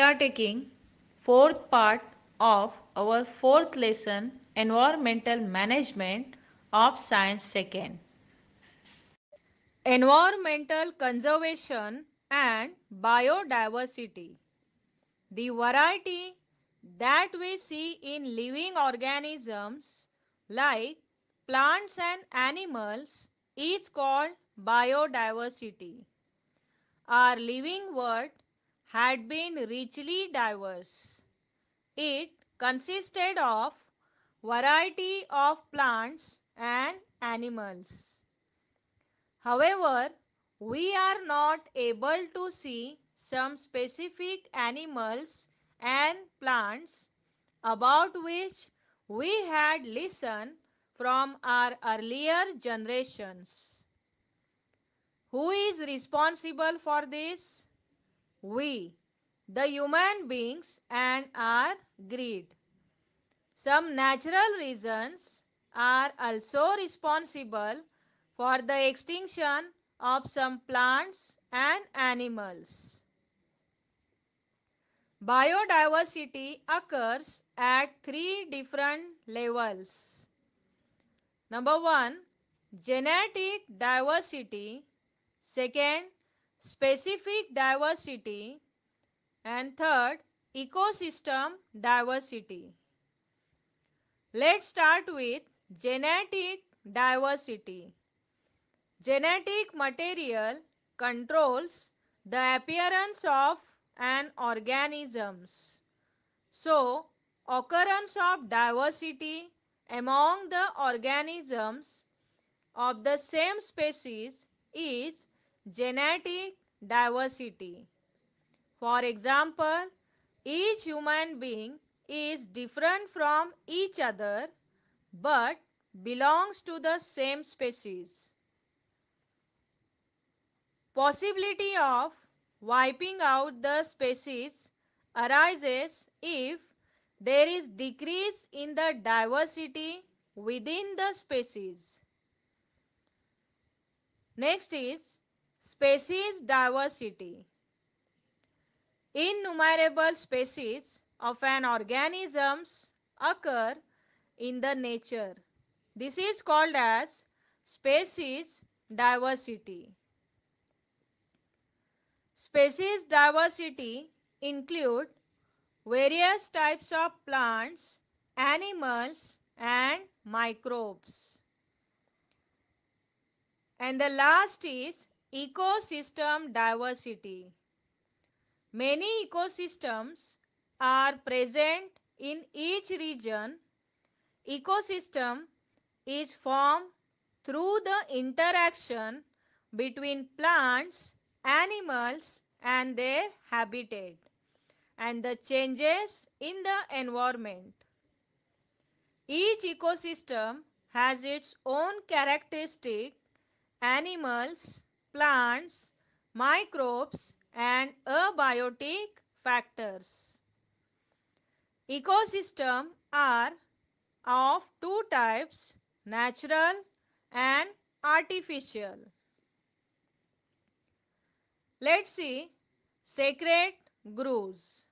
are taking fourth part of our fourth lesson, Environmental Management of Science Second. Environmental conservation and biodiversity. The variety that we see in living organisms like plants and animals is called biodiversity. Our living world had been richly diverse. It consisted of variety of plants and animals. However, we are not able to see some specific animals and plants about which we had listened from our earlier generations. Who is responsible for this? We, the human beings, and our greed. Some natural reasons are also responsible for the extinction of some plants and animals. Biodiversity occurs at three different levels. Number one, genetic diversity. Second, specific diversity. And third, ecosystem diversity. Let's start with genetic diversity. Genetic material controls the appearance of an organisms. So, occurrence of diversity among the organisms of the same species is genetic diversity. For example, each human being is different from each other but belongs to the same species. Possibility of wiping out the species arises if there is decrease in the diversity within the species. Next is species diversity. Innumerable species of an organisms occur in the nature. This is called as species diversity. Species diversity include various types of plants, animals and microbes. And the last is ecosystem diversity. Many ecosystems are present in each region. Ecosystem is formed through the interaction between plants, animals and their habitat and the changes in the environment. Each ecosystem has its own characteristic animals, plants, microbes and abiotic factors. Ecosystems are of two types, natural and artificial. Let's see sacred groves.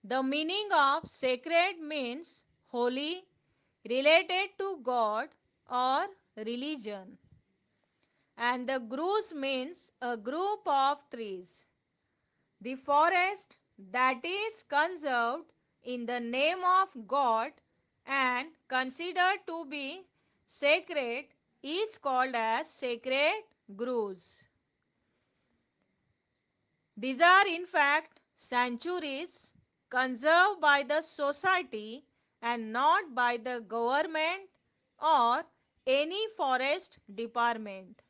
The meaning of sacred means holy, related to God or religion. And the groves means a group of trees. The forest that is conserved in the name of God and considered to be sacred is called as sacred groves. These are in fact sanctuaries conserved by the society and not by the government or any forest department.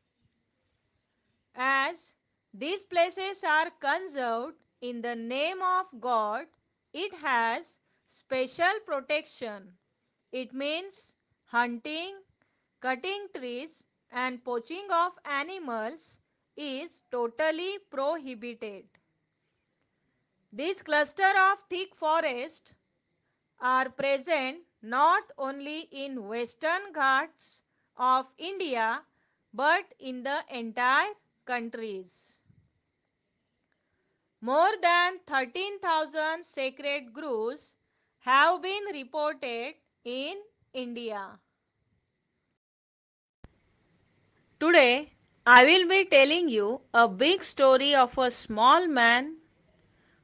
As these places are conserved in the name of God, it has special protection. It means hunting, cutting trees and poaching of animals is totally prohibited. This cluster of thick forests are present not only in Western Ghats of India but in the entire countries. More than 13,000 sacred groves have been reported in India. Today, I will be telling you a big story of a small man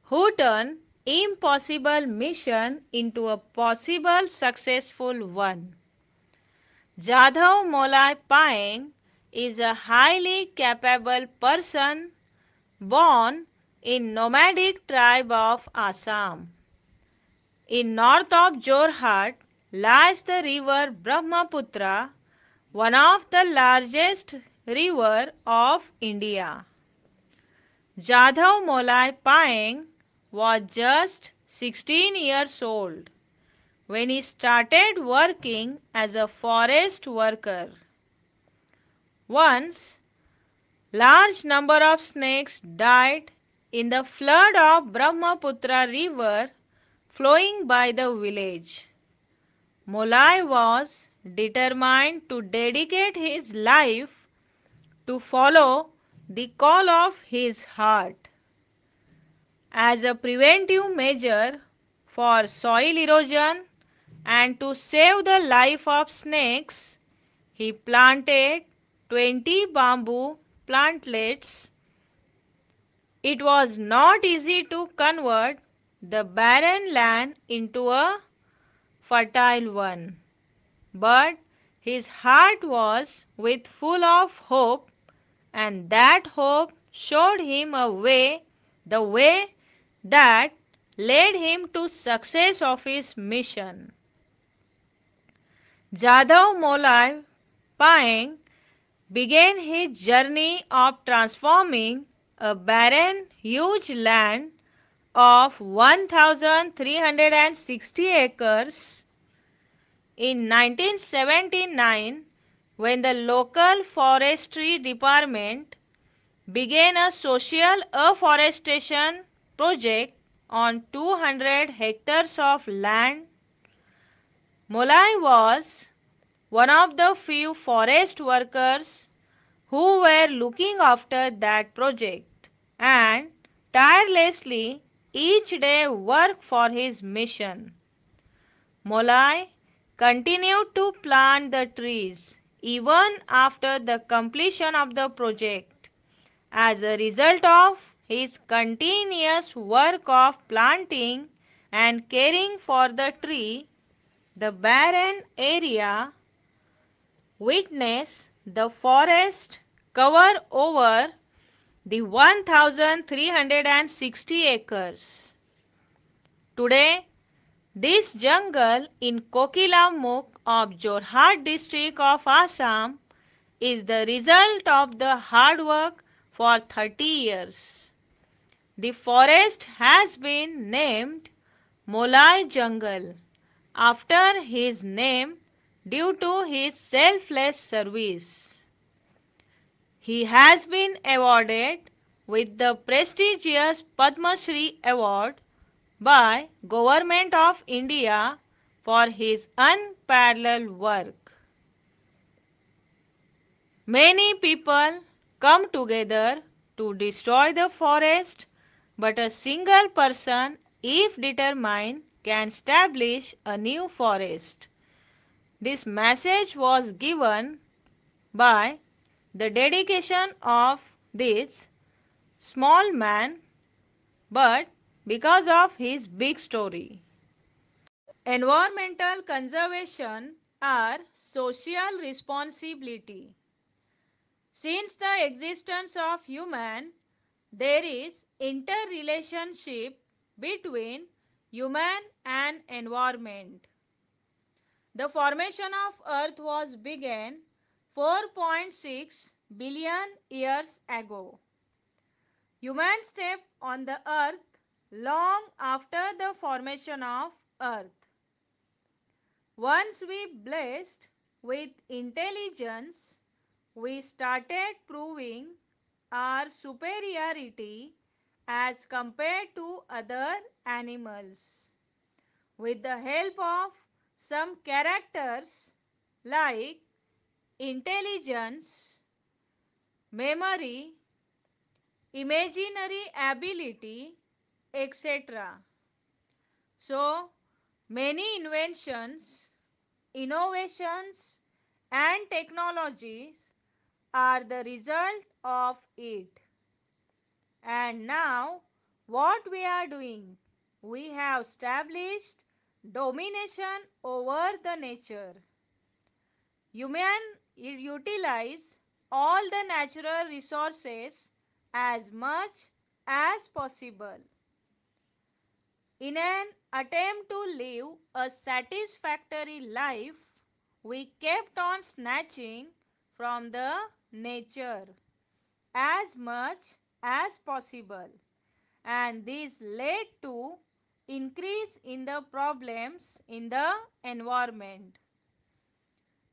who turned impossible mission into a possible successful one. Jadhav Molai Paeng is a highly capable person born in nomadic tribe of Assam. In north of Jorhat lies the river Brahmaputra, one of the largest river of India. Jadhav Molai Paeng was just 16 years old when he started working as a forest worker. Once, large number of snakes died in the flood of Brahmaputra river flowing by the village. Molai was determined to dedicate his life to follow the call of his heart. As a preventive measure for soil erosion and to save the life of snakes, he planted 20 bamboo plantlets. It was not easy to convert the barren land into a fertile one, but his heart was with full of hope, and that hope showed him the way that led him to success of his mission. Jadhav Molai Paeng began his journey of transforming a barren, huge land of 1,360 acres in 1979 when the local forestry department began a social afforestation project on 200 hectares of land. Molai was one of the few forest workers who were looking after that project and tirelessly each day worked for his mission. Molai continued to plant the trees even after the completion of the project. As a result of his continuous work of planting and caring for the tree, the barren area witnessed the forest cover over the 1,360 acres. Today, this jungle in Kokilamukh of Jorhat district of Assam is the result of the hard work for 30 years. The forest has been named Molai Jungle after his name due to his selfless service. He has been awarded with the prestigious Padma Shri Award by Government of India for his unparalleled work. Many people come together to destroy the forest, but a single person, if determined, can establish a new forest. This message was given by the dedication of this small man, but because of his big story. Environmental conservation or social responsibility. Since the existence of human, there is interrelationship between human and environment. The formation of earth was began 4.6 billion years ago. Humans stepped on the earth long after the formation of earth. Once we blessed with intelligence, we started proving our superiority as compared to other animals. With the help of some characters like intelligence, memory, imaginary ability, etc. So, many inventions, innovations, and technologies are the result of it. And now, what we are doing? We have established domination over the nature. Human utilize all the natural resources as much as possible. In an attempt to live a satisfactory life, we kept on snatching from the nature as much as possible, and this led to increase in the problems in the environment.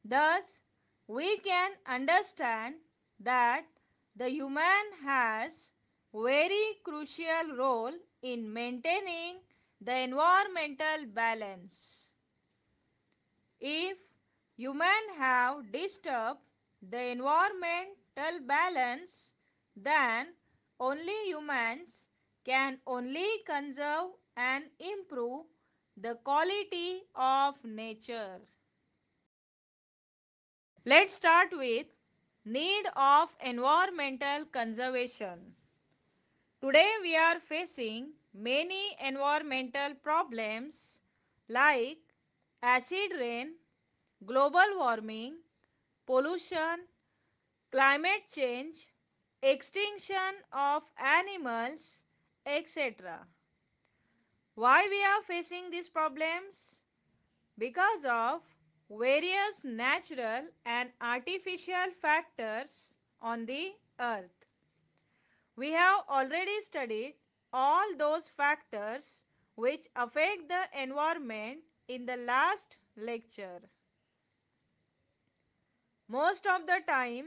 Thus, we can understand that the human has very crucial role in maintaining the environmental balance. If humans have disturbed the environmental balance, then only humans can only conserve and improve the quality of nature. Let's start with need of environmental conservation. Today we are facing many environmental problems like acid rain, global warming, pollution, climate change, extinction of animals, etc. Why we are facing these problems? Because of various natural and artificial factors on the earth. We have already studied all those factors which affect the environment in the last lecture. Most of the time,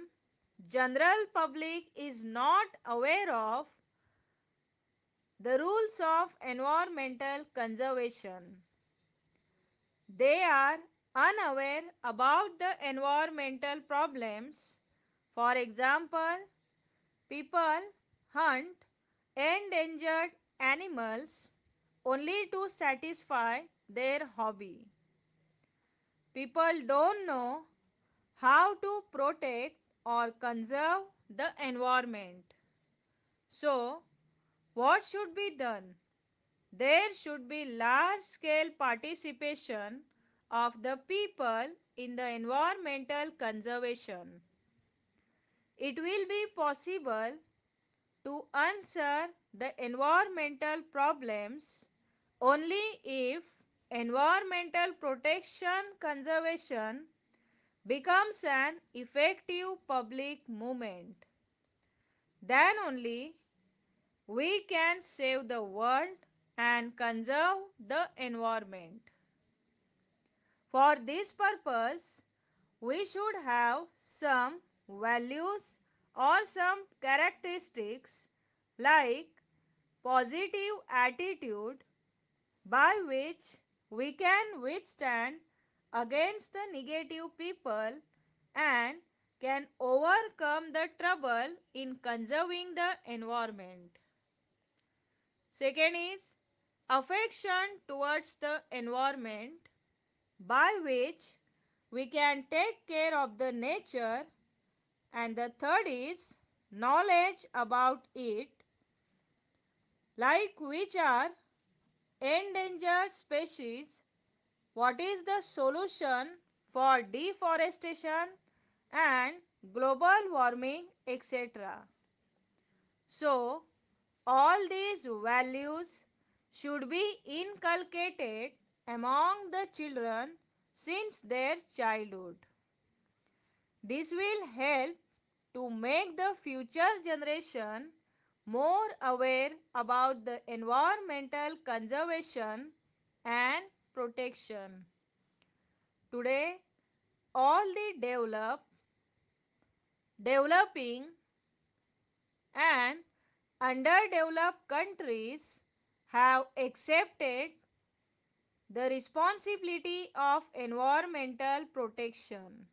general public is not aware of the rules of environmental conservation. They are unaware about the environmental problems. For example, people hunt endangered animals only to satisfy their hobby. People don't know how to protect or conserve the environment. So, what should be done? There should be large scale participation of the people in the environmental conservation. It will be possible to answer the environmental problems only if environmental protection conservation becomes an effective public movement. Then only we can save the world and conserve the environment. For this purpose, we should have some values or some characteristics like positive attitude by which we can withstand against the negative people and can overcome the trouble in conserving the environment. Second is affection towards the environment by which we can take care of the nature, and the third is knowledge about it, like which are endangered species, what is the solution for deforestation and global warming, etc. So, all these values should be inculcated among the children since their childhood. This will help to make the future generation more aware about the environmental conservation and protection. Today, all the developing, and underdeveloped countries have accepted the responsibility of environmental protection.